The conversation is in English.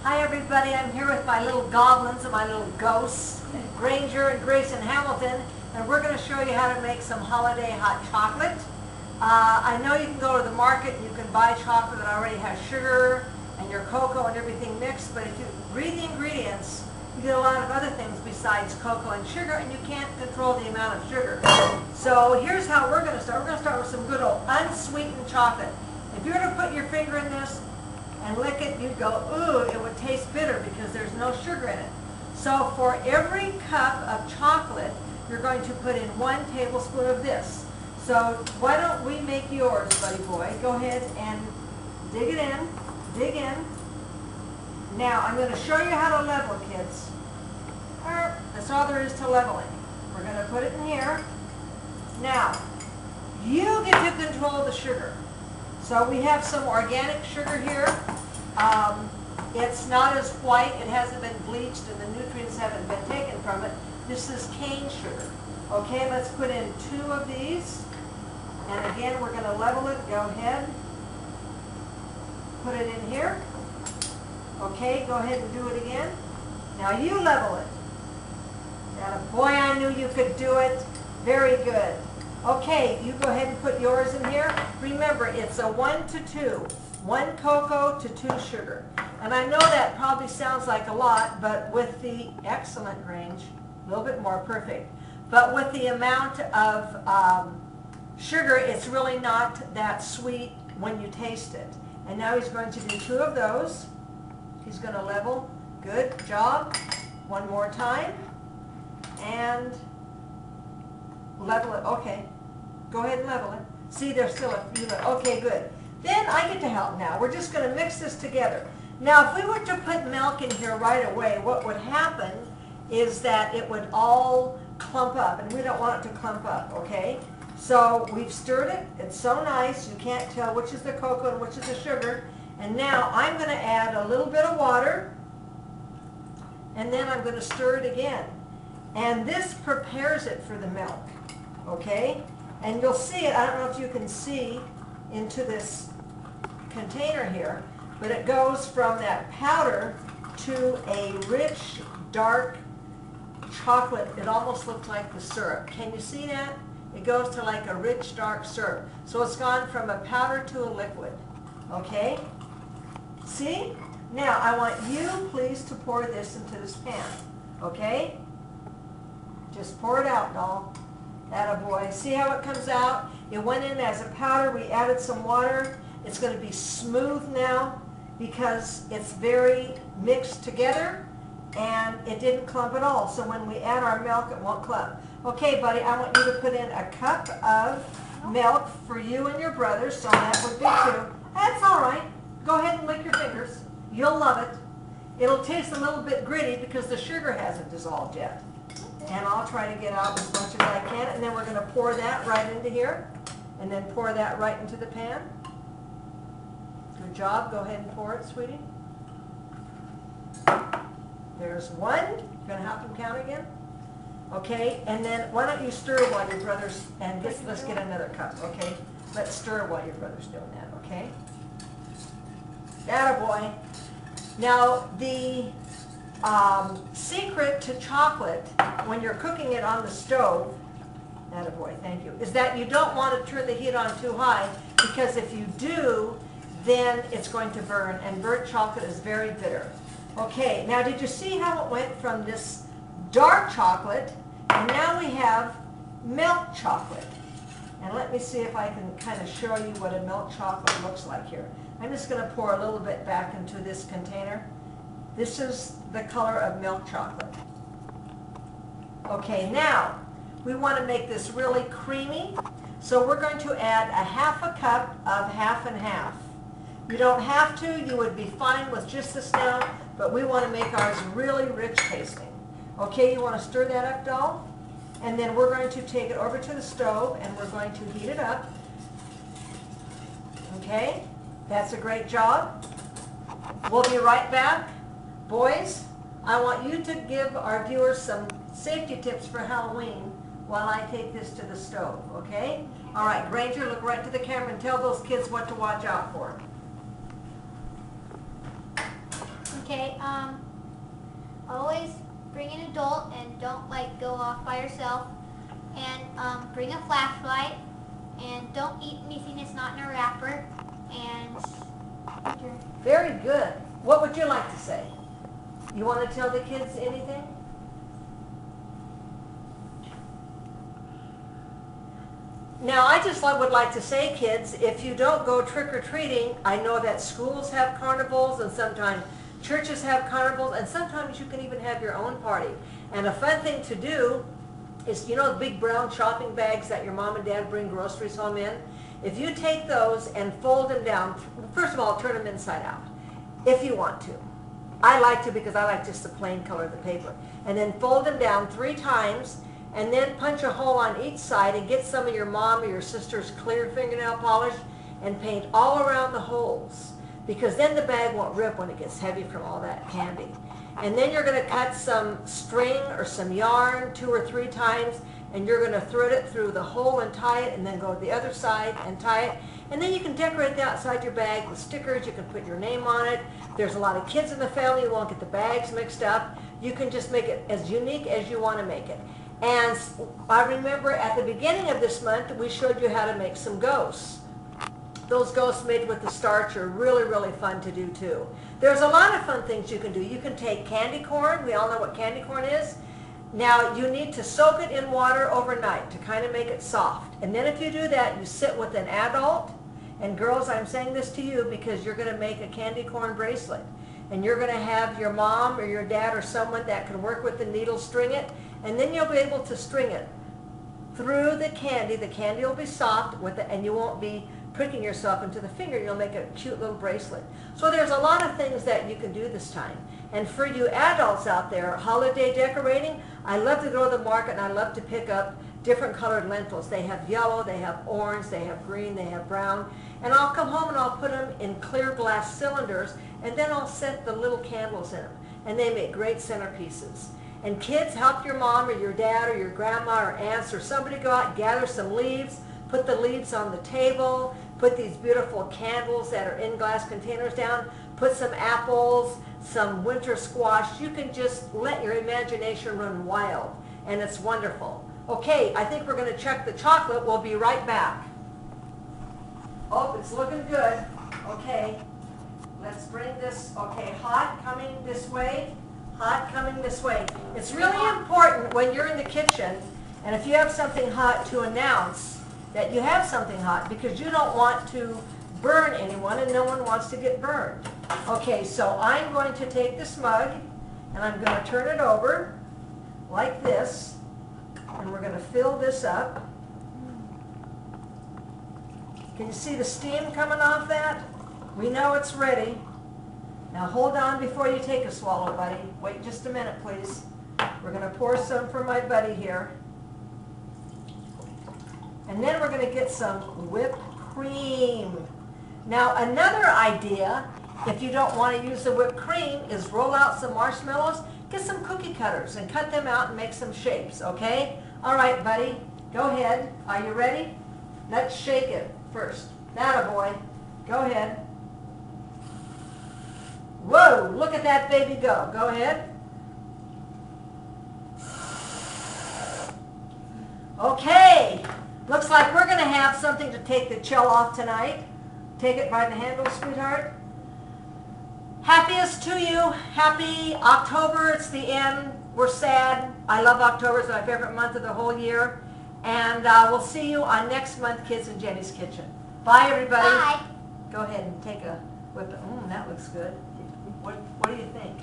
Hi everybody, I'm here with my little goblins and my little ghosts, Granger and Grayson Hamilton, and we're going to show you how to make some holiday hot chocolate. I know you can go to the market and you can buy chocolate that already has sugar and your cocoa and everything mixed, but if you read the ingredients, you get a lot of other things besides cocoa and sugar, and you can't control the amount of sugar. So here's how we're going to start. We're going to start with some good old unsweetened chocolate. If you were to put your finger in this and lick it, you'd go, ooh, it would taste bitter because there's no sugar in it. So for every cup of chocolate, you're going to put in 1 tablespoon of this. So why don't we make yours, buddy boy? Go ahead and dig it in. Dig in. Now, I'm going to show you how to level, kids. That's all there is to leveling. We're going to put it in here. Now, you get to control the sugar. So we have some organic sugar here. It's not as white. It hasn't been bleached and the nutrients haven't been taken from it. This is cane sugar. Okay, let's put in 2 of these. And again, we're going to level it. Go ahead. Put it in here. Okay, go ahead and do it again. Now you level it. Now, boy, I knew you could do it. Very good. Okay, you go ahead and put yours in here. Remember, it's a 1 to 2. 1 cocoa to 2 sugar. And I know that probably sounds like a lot, but with the excellent range, a little bit more perfect. But with the amount of sugar, it's really not that sweet when you taste it. And now he's going to do 2 of those. He's going to level. Good job. 1 more time. And level it. Okay. Go ahead and level it. See, there's still a few left. Okay, good. Then I get to help now. We're just going to mix this together. Now, if we were to put milk in here right away, what would happen is that it would all clump up, and we don't want it to clump up, okay? So we've stirred it. It's so nice. You can't tell which is the cocoa and which is the sugar. And now I'm going to add a little bit of water, and then I'm going to stir it again. And this prepares it for the milk, okay? And you'll see it. I don't know if you can see into this container here, but it goes from that powder to a rich, dark chocolate. It almost looks like the syrup. Can you see that? It goes to like a rich, dark syrup. So it's gone from a powder to a liquid, okay? See? Now, I want you, please, to pour this into this pan, okay? Just pour it out, doll. Attaboy. See how it comes out? It went in as a powder. We added some water. It's going to be smooth now because it's very mixed together and it didn't clump at all. So when we add our milk, it won't clump. Okay, buddy, I want you to put in a cup of milk for you and your brother, so that would be 2. That's all right. Go ahead and lick your fingers. You'll love it. It'll taste a little bit gritty because the sugar hasn't dissolved yet. And I'll try to get out as much as I can. And then we're going to pour that right into here. And then pour that right into the pan. Good job. Go ahead and pour it, sweetie. There's 1. You're going to help him count again? Okay. And then why don't you stir while your brother's, and let's get another cup, okay? Let's stir while your brother's doing that, okay? Attaboy. Now, the secret to chocolate when you're cooking it on the stove, attaboy, thank you, is that you don't want to turn the heat on too high, because if you do, then it's going to burn, and burnt chocolate is very bitter. Okay, now did you see how it went from this dark chocolate, and now we have milk chocolate? And let me see if I can kind of show you what a milk chocolate looks like here. I'm just going to pour a little bit back into this container. This is the color of milk chocolate. Okay, now we want to make this really creamy, so we're going to add a 1/2 cup of 1/2 and 1/2. You don't have to. You would be fine with just this now, but we want to make ours really rich tasting. Okay, you want to stir that up, doll? And then we're going to take it over to the stove and we're going to heat it up. Okay, that's a great job. We'll be right back. Boys, I want you to give our viewers some safety tips for Halloween while I take this to the stove, okay? All right, Granger, look right to the camera and tell those kids what to watch out for. Okay, always bring an adult and don't like go off by yourself. And bring a flashlight and don't eat anything that's not in a wrapper. And very good. What would you like to say? You want to tell the kids anything? Now, I just would like to say, kids, if you don't go trick-or-treating, I know that schools have carnivals and sometimes churches have carnivals and sometimes you can even have your own party. And a fun thing to do is, you know, the big brown shopping bags that your mom and dad bring groceries home in? If you take those and fold them down, first of all, turn them inside out, if you want to. I like to because I like just the plain color of the paper. And then fold them down 3 times and then punch a hole on each side and get some of your mom or your sister's clear fingernail polish and paint all around the holes, because then the bag won't rip when it gets heavy from all that candy. And then you're going to cut some string or some yarn 2 or 3 times, and you're going to thread it through the hole and tie it, and then go to the other side and tie it. And then you can decorate the outside your bag with stickers. You can put your name on it. There's a lot of kids in the family. You won't get the bags mixed up. You can just make it as unique as you want to make it. And I remember at the beginning of this month, we showed you how to make some ghosts. Those ghosts made with the starch are really, really fun to do too. There's a lot of fun things you can do. You can take candy corn. We all know what candy corn is. Now, you need to soak it in water overnight to kind of make it soft. And then if you do that, you sit with an adult. And girls, I'm saying this to you because you're going to make a candy corn bracelet. And you're going to have your mom or your dad or someone that can work with the needle string it. And then you'll be able to string it through the candy. The candy will be soft with it, and you won't be pricking yourself into the finger. You'll make a cute little bracelet. So there's a lot of things that you can do this time. And for you adults out there, holiday decorating, I love to go to the market and I love to pick up different colored lentils. They have yellow, they have orange, they have green, they have brown. And I'll come home and I'll put them in clear glass cylinders, and then I'll set the little candles in them. And they make great centerpieces. And kids, help your mom or your dad or your grandma or aunts or somebody go out and gather some leaves, put the leaves on the table, put these beautiful candles that are in glass containers down, put some apples, some winter squash. You can just let your imagination run wild, and it's wonderful. Okay, I think we're going to check the chocolate. We'll be right back. Oh, it's looking good. Okay, let's bring this. Okay, hot coming this way. Hot coming this way. It's really important when you're in the kitchen, and if you have something hot, to announce that you have something hot, because you don't want to burn anyone, and no one wants to get burned. Okay, so I'm going to take this mug, and I'm going to turn it over like this, and we're going to fill this up. Can you see the steam coming off that? We know it's ready. Now hold on before you take a swallow, buddy. Wait just a minute, please. We're going to pour some for my buddy here. And then we're going to get some whipped cream. Now another idea, if you don't want to use the whipped cream, is roll out some marshmallows, get some cookie cutters and cut them out and make some shapes, okay? All right, buddy, go ahead. Are you ready? Let's shake it first. Attaboy. Go ahead. Whoa, look at that baby go. Go ahead. Okay, looks like we're going to have something to take the chill off tonight. Take it by the handle, sweetheart. Happiest to you. Happy October. It's the end. We're sad. I love October. It's my favorite month of the whole year. And we'll see you on next month, Kids in Jenny's Kitchen. Bye, everybody. Bye. Go ahead and take a whip. That looks good. What do you think?